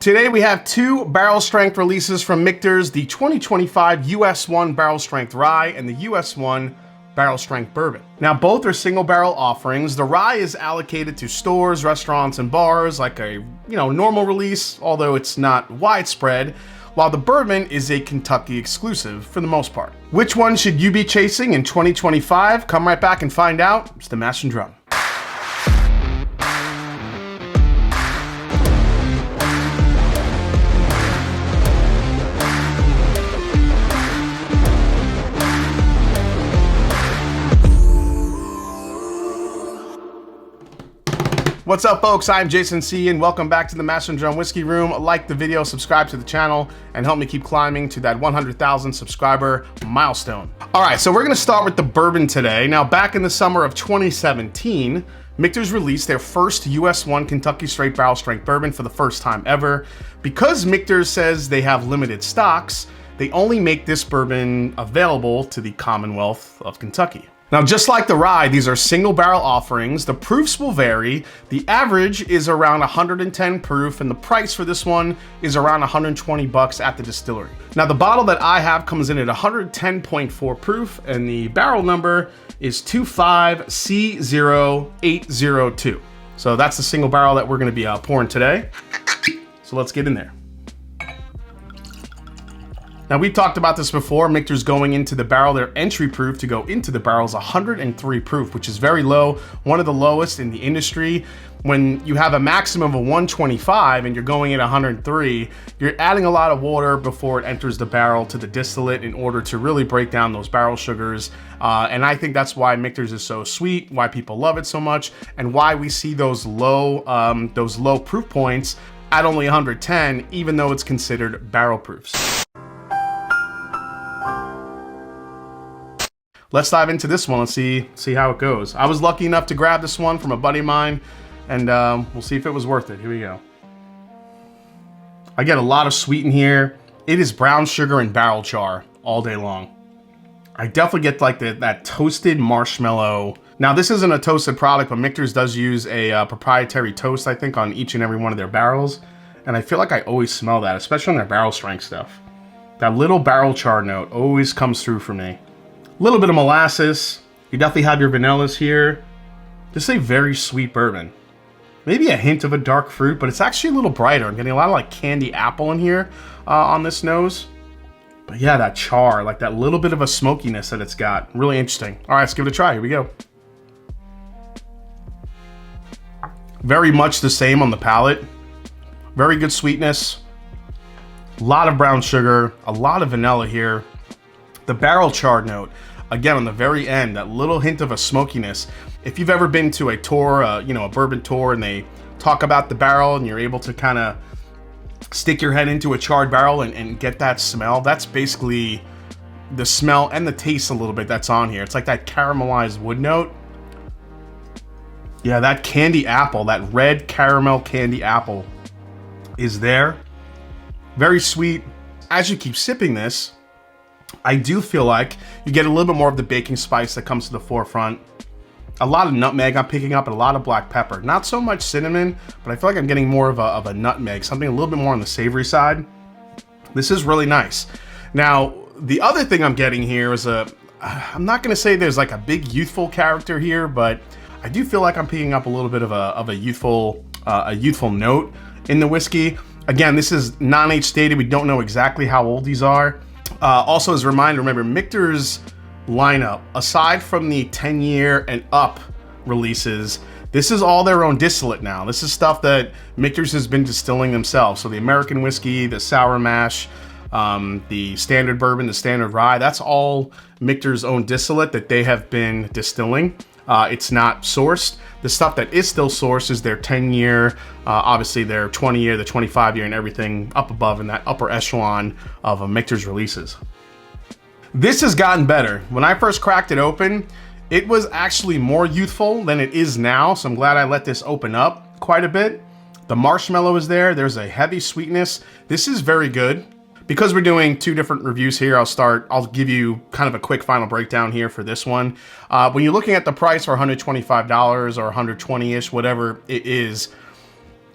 Today we have two barrel strength releases from Micters, the 2025 US 1 Barrel Strength Rye and the US 1 Barrel Strength Bourbon. Now both are single barrel offerings. The rye is allocated to stores, restaurants, and bars like a normal release, although it's not widespread, while the bourbon is a Kentucky exclusive for the most part. Which one should you be chasing in 2025? Come right back and find out. It's the Mash and Drum. What's up, folks? I'm Jason C, and welcome back to the Mash and Drum Whiskey Room. Like the video, subscribe to the channel, and help me keep climbing to that 100,000 subscriber milestone. All right, so we're gonna start with the bourbon today. Now, back in the summer of 2017, Michters released their first US 1 Kentucky Straight Barrel Strength Bourbon for the first time ever. Because Michters says they have limited stocks, they only make this bourbon available to the Commonwealth of Kentucky. Now, just like the rye, these are single barrel offerings. The proofs will vary. The average is around 110 proof, and the price for this one is around 120 bucks at the distillery. Now, the bottle that I have comes in at 110.4 proof, and the barrel number is 25C0802. So that's the single barrel that we're gonna be pouring today. So let's get in there. Now, we've talked about this before. Michters going into the barrel, their entry proof to go into the barrel is 103 proof, which is very low, one of the lowest in the industry. When you have a maximum of 125 and you're going at 103, you're adding a lot of water before it enters the barrel to the distillate in order to really break down those barrel sugars. And I think that's why Michters is so sweet, why people love it so much, and why we see those low proof points at only 110, even though it's considered barrel proofs. Let's dive into this one. Let's see how it goes. I was lucky enough to grab this one from a buddy of mine, and we'll see if it was worth it. Here we go. I get a lot of sweet in here. It is brown sugar and barrel char all day long. I definitely get like that toasted marshmallow. Now, this isn't a toasted product, but Michters does use a proprietary toast, I think, on each and every one of their barrels. And I feel like I always smell that, especially on their barrel strength stuff. That little barrel char note always comes through for me. A little bit of molasses. You definitely have your vanillas here. Just a very sweet bourbon. Maybe a hint of a dark fruit, but it's actually a little brighter. I'm getting a lot of like candy apple in here on this nose. But yeah, that char, like that little bit of a smokiness that it's got. Really interesting. All right, let's give it a try. Here we go. Very much the same on the palate. Very good sweetness. A lot of brown sugar, a lot of vanilla here. The barrel char note, again, on the very end, that little hint of a smokiness. If you've ever been to a tour, a bourbon tour, and they talk about the barrel and you're able to kind of stick your head into a charred barrel and get that smell, that's basically the smell and the taste a little bit that's on here. It's like that caramelized wood note. Yeah, that candy apple, that red caramel candy apple is there. Very sweet. As you keep sipping this, I do feel like you get a little bit more of the baking spice that comes to the forefront. A lot of nutmeg I'm picking up, and a lot of black pepper. Not so much cinnamon, but I feel like I'm getting more of a nutmeg, something a little bit more on the savory side. This is really nice. Now, the other thing I'm getting here is I'm not gonna say there's like a big youthful character here, but I do feel like I'm picking up a little bit of a youthful note in the whiskey. Again, this is non-age stated. We don't know exactly how old these are. Also, as a reminder, remember, Michters lineup, aside from the 10-year and up releases, this is all their own distillate now. This is stuff that Michters has been distilling themselves. So the American whiskey, the sour mash, the standard bourbon, the standard rye, that's all Michters' own distillate that they have been distilling. It's not sourced. The stuff that is still sourced is their 10-year, obviously their 20-year, the 25-year, and everything up above in that upper echelon of Michters releases. This has gotten better. When I first cracked it open, it was actually more youthful than it is now, so I'm glad I let this open up quite a bit. The marshmallow is there. There's a heavy sweetness. This is very good. Because we're doing two different reviews here, I'll give you kind of a quick final breakdown here for this one. When you're looking at the price for $125 or $120-ish, whatever it is,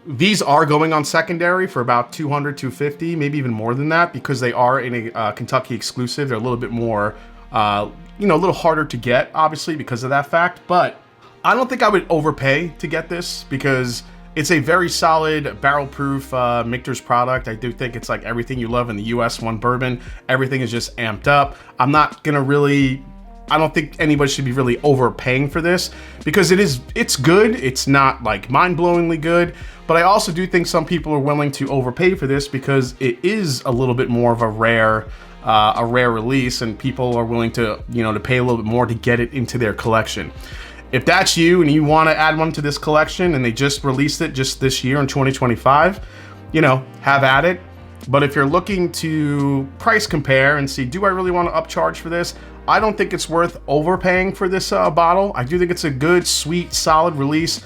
These are going on secondary for about 200, 250, maybe even more than that, because they are in a Kentucky exclusive. They're a little bit more, you know, a little harder to get, obviously, because of that fact. But I don't think I would overpay to get this, because it's a very solid barrel-proof Michter's product. I do think it's like everything you love in the US 1 bourbon. Everything is just amped up. I'm not gonna really, I don't think anybody should be really overpaying for this, because it's good. It's not like mind-blowingly good, but I also do think some people are willing to overpay for this because it is a little bit more of a rare release, and people are willing to, you know, to pay a little bit more to get it into their collection. If that's you and you want to add one to this collection and they just released it just this year in 2025, you know, have at it. But if you're looking to price compare and see, do I really want to upcharge for this? I don't think it's worth overpaying for this bottle. I do think it's a good, sweet, solid release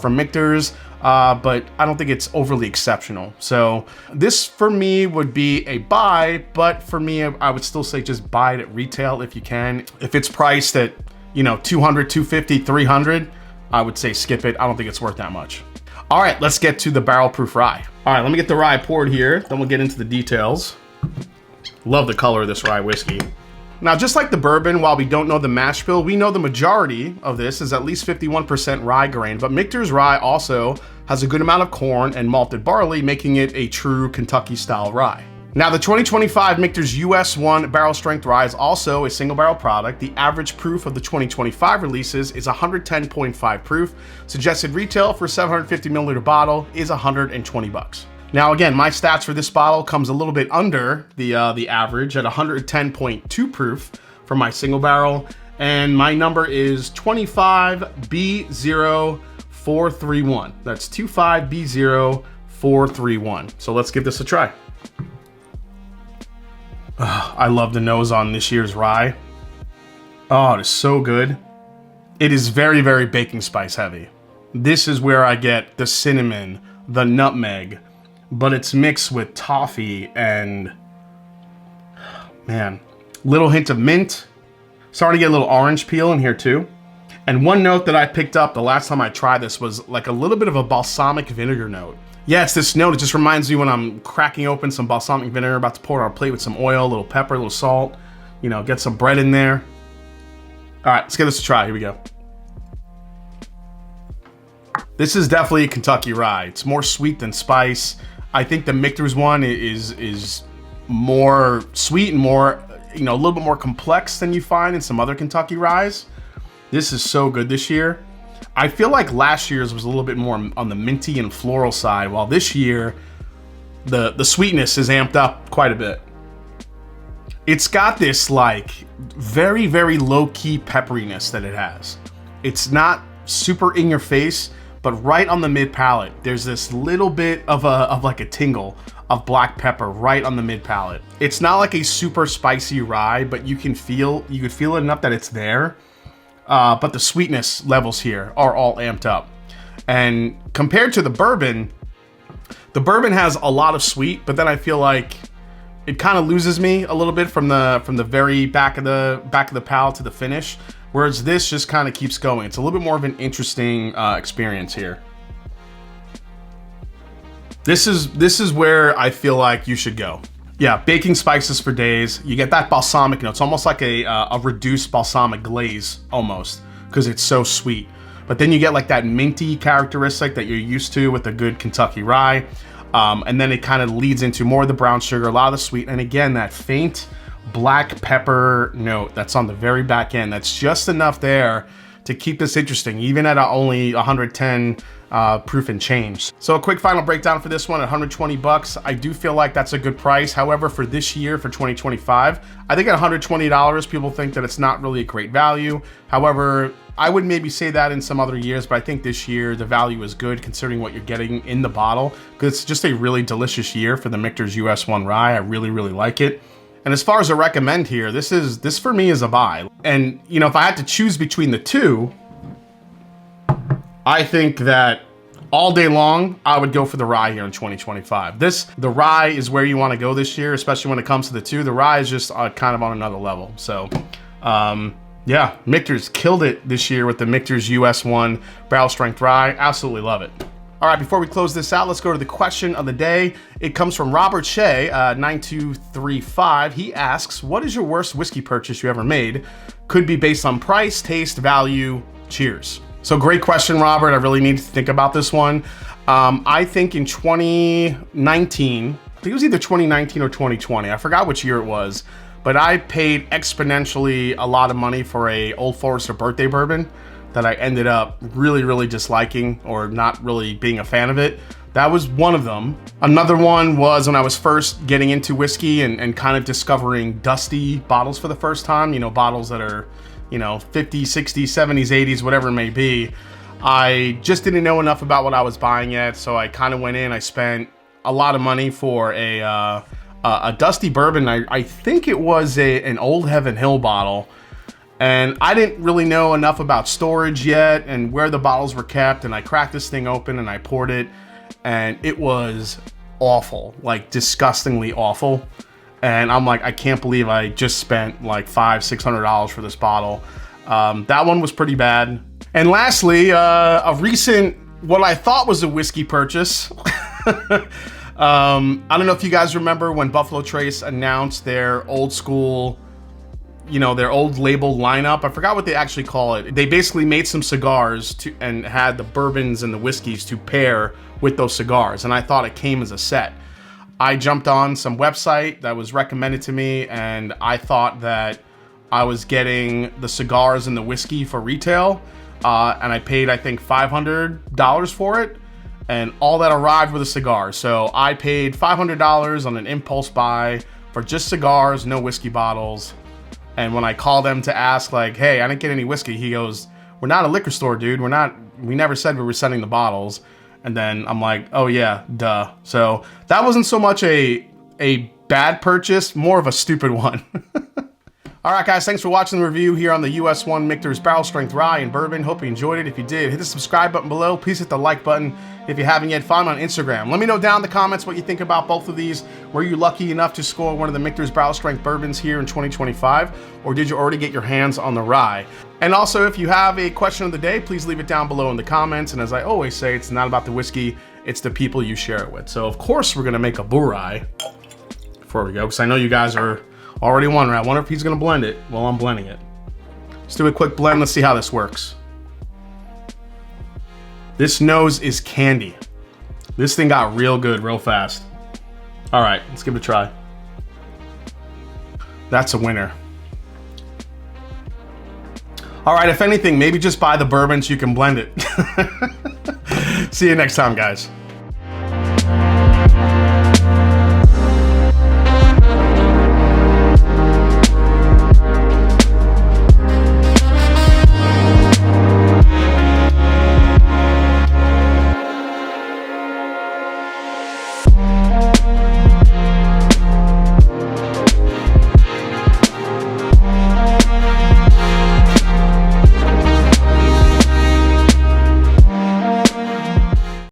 from Micters, but I don't think it's overly exceptional. So this for me would be a buy, but for me, I would still say just buy it at retail if you can. If it's priced at, you know, 200, 250, 300, I would say skip it. I don't think it's worth that much. All right, let's get to the barrel proof rye. All right, let me get the rye poured here, then we'll get into the details. Love the color of this rye whiskey. Now, just like the bourbon, while we don't know the mash bill, we know the majority of this is at least 51% rye grain, but Michter's rye also has a good amount of corn and malted barley, making it a true Kentucky style rye. Now, the 2025 Michter's US 1 barrel strength rye is also a single barrel product. The average proof of the 2025 releases is 110.5 proof. Suggested retail for a 750 milliliter bottle is 120 bucks. Now, again, my stats for this bottle comes a little bit under the average at 110.2 proof for my single barrel, and my number is 25B0431. That's 25B0431. So let's give this a try. I love the nose on this year's rye. Oh, it is so good. It is very, very baking spice heavy. This is where I get the cinnamon, the nutmeg, but it's mixed with toffee and, man, little hint of mint. Starting to get a little orange peel in here too. And one note that I picked up the last time I tried this was like a little bit of a balsamic vinegar note. Yeah, it's this note. It just reminds me when I'm cracking open some balsamic vinegar, about to pour it on a plate with some oil, a little pepper, a little salt, you know, get some bread in there. All right, let's give this a try. Here we go. This is definitely a Kentucky rye. It's more sweet than spice. I think the Michter's one is more sweet and more, you know, a little bit more complex than you find in some other Kentucky ryes. This is so good this year. I feel like last year's was a little bit more on the minty and floral side, while this year, the sweetness is amped up quite a bit. It's got this like very, very low-key pepperiness that it has. It's not super in your face, but right on the mid palate, there's this little bit of like a tingle of black pepper right on the mid palate. It's not like a super spicy rye, but you could feel it enough that it's there. But the sweetness levels here are all amped up. And compared to the bourbon has a lot of sweet, but then I feel like it kind of loses me a little bit from the very back of the palate to the finish, whereas this just kind of keeps going. It's a little bit more of an interesting experience here. This is where I feel like you should go. Yeah, baking spices for days. You get that balsamic note. It's almost like a reduced balsamic glaze almost, because it's so sweet. But then you get like that minty characteristic that you're used to with a good Kentucky rye. And then it kind of leads into more of the brown sugar, a lot of the sweet, and again, that faint black pepper note that's on the very back end. That's just enough there to keep this interesting, even at only 110 proof and change. So a quick final breakdown for this one at 120 bucks. I do feel like that's a good price. However, for this year, for 2025, I think at $120, people think that it's not really a great value. However, I would maybe say that in some other years, but I think this year the value is good considering what you're getting in the bottle, because it's just a really delicious year for the Michter's US 1 rye. I really, really like it. And as far as a recommend here, this for me is a buy. And you know, if I had to choose between the two, I think that all day long, I would go for the rye here in 2025. The rye is where you want to go this year, especially when it comes to the two. The rye is just kind of on another level. So, yeah, Michter's killed it this year with the Michter's US 1 barrel strength rye. Absolutely love it. All right, before we close this out, let's go to the question of the day. It comes from Robert Shea, 9235. He asks, what is your worst whiskey purchase you ever made? Could be based on price, taste, value. Cheers. So great question, Robert. I really need to think about this one. I think in 2019, I think it was either 2019 or 2020. I forgot which year it was, but I paid exponentially a lot of money for a Old Forester birthday bourbon that I ended up really disliking or not really being a fan of it. That was one of them. Another one was when I was first getting into whiskey and kind of discovering dusty bottles for the first time, you know, bottles that are, you know, 50s, 60s, 70s, 80s, whatever it may be. I just didn't know enough about what I was buying yet, so I kind of went in, I spent a lot of money for a dusty bourbon. I think it was an Old Heaven Hill bottle. And I didn't really know enough about storage yet and where the bottles were kept. And I cracked this thing open and I poured it, and it was awful, like disgustingly awful. And I'm like, I can't believe I just spent like $500-600 for this bottle. That one was pretty bad. And lastly, a recent, what I thought was a whiskey purchase. I don't know if you guys remember when Buffalo Trace announced their old school, you know, their old label lineup. I forgot what they actually call it. They basically made some cigars and had the bourbons and the whiskeys to pair with those cigars. And I thought it came as a set. I jumped on some website that was recommended to me, and I thought that I was getting the cigars and the whiskey for retail. And I paid, I think, $500 for it. And all that arrived with a cigar. So I paid $500 on an impulse buy for just cigars, no whiskey bottles. And when I called them to ask, like, hey, I didn't get any whiskey, he goes, we're not a liquor store, dude. We never said we were sending the bottles. And then I'm like, oh yeah, duh. So that wasn't so much a bad purchase, more of a stupid one. All right, guys, thanks for watching the review here on the US 1 Michter's Barrel Strength Rye and Bourbon. Hope you enjoyed it. If you did, hit the subscribe button below. Please hit the like button. If you haven't yet, find me on Instagram. Let me know down in the comments what you think about both of these. Were you lucky enough to score one of the Michter's Barrel Strength Bourbons here in 2025? Or did you already get your hands on the rye? And also, if you have a question of the day, please leave it down below in the comments. And as I always say, it's not about the whiskey, it's the people you share it with. So, of course, we're going to make a Boo-Rye before we go, because I know you guys are already wondering, I wonder if he's gonna blend it. Well, I'm blending it. Let's do a quick blend. Let's see how this works. This nose is candy. This thing got real good, real fast. All right, let's give it a try. That's a winner. All right, if anything, maybe just buy the bourbon so you can blend it. See you next time, guys.